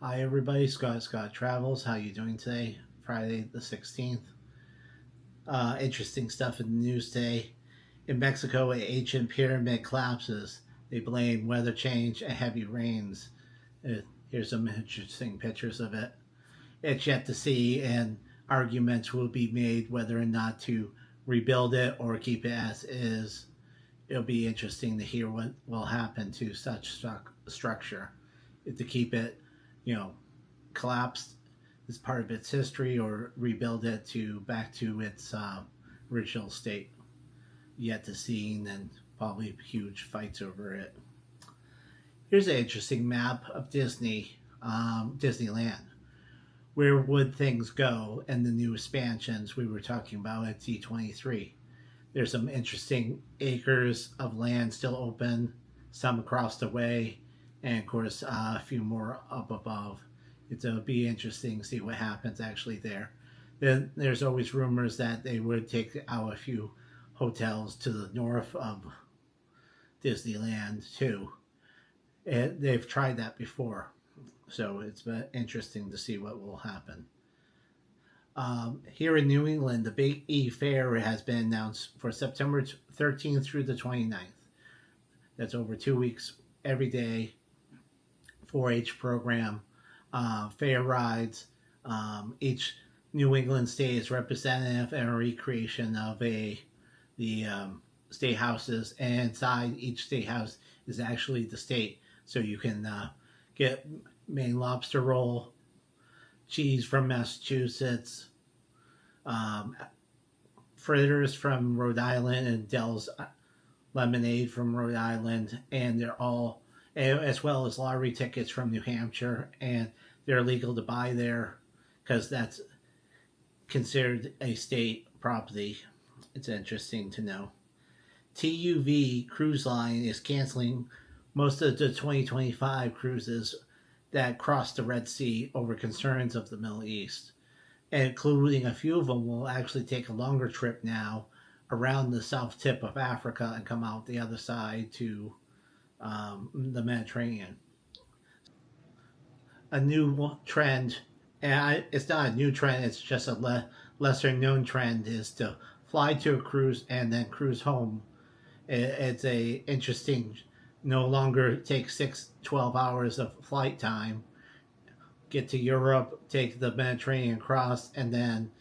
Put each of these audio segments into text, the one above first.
Hi everybody, Scott Travels. How you doing today? Friday the 16th. Interesting stuff in the news today. In Mexico, an ancient pyramid collapses. They blame weather change and heavy rains. Here's some interesting pictures of it. It's yet to see, and arguments will be made whether or not to rebuild it or keep it as is. It'll be interesting to hear what will happen to such structure. If to keep it, you know, collapsed as part of its history or rebuild it to back to its original state. Yet to see, and probably huge fights over it. Here's an interesting map of Disneyland. Where would things go in the new expansions we were talking about at D23? There's some interesting acres of land still open, some across the way, and of course a few more up above. It'll be interesting to see what happens actually there. Then there's always rumors that they would take out a few hotels to the north of Disneyland too. They've tried that before, so it's been interesting to see what will happen. Here in New England, the Big E Fair has been announced for September 13th through the 29th. That's over 2 weeks every day, 4-H program, fair rides. Each New England state is representative and a recreation of the state houses, and inside each state house is actually the state. So you can get Maine lobster roll, cheese from Massachusetts, fritters from Rhode Island, and Dell's lemonade from Rhode Island, and they're all, as well as lottery tickets from New Hampshire, and they're legal to buy there because that's considered a state property. It's interesting to know. TUV Cruise Line is canceling most of the 2025 cruises that cross the Red Sea over concerns of the Middle East, including a few of them will actually take a longer trip now around the south tip of Africa and come out the other side to the Mediterranean. A new trend, and it's not a new trend, it's just a lesser known trend, is to fly to a cruise and then cruise home. It's a interesting, no longer take 12 hours of flight time, get to Europe, take the Mediterranean cross, and then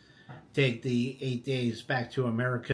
take the 8 days back to America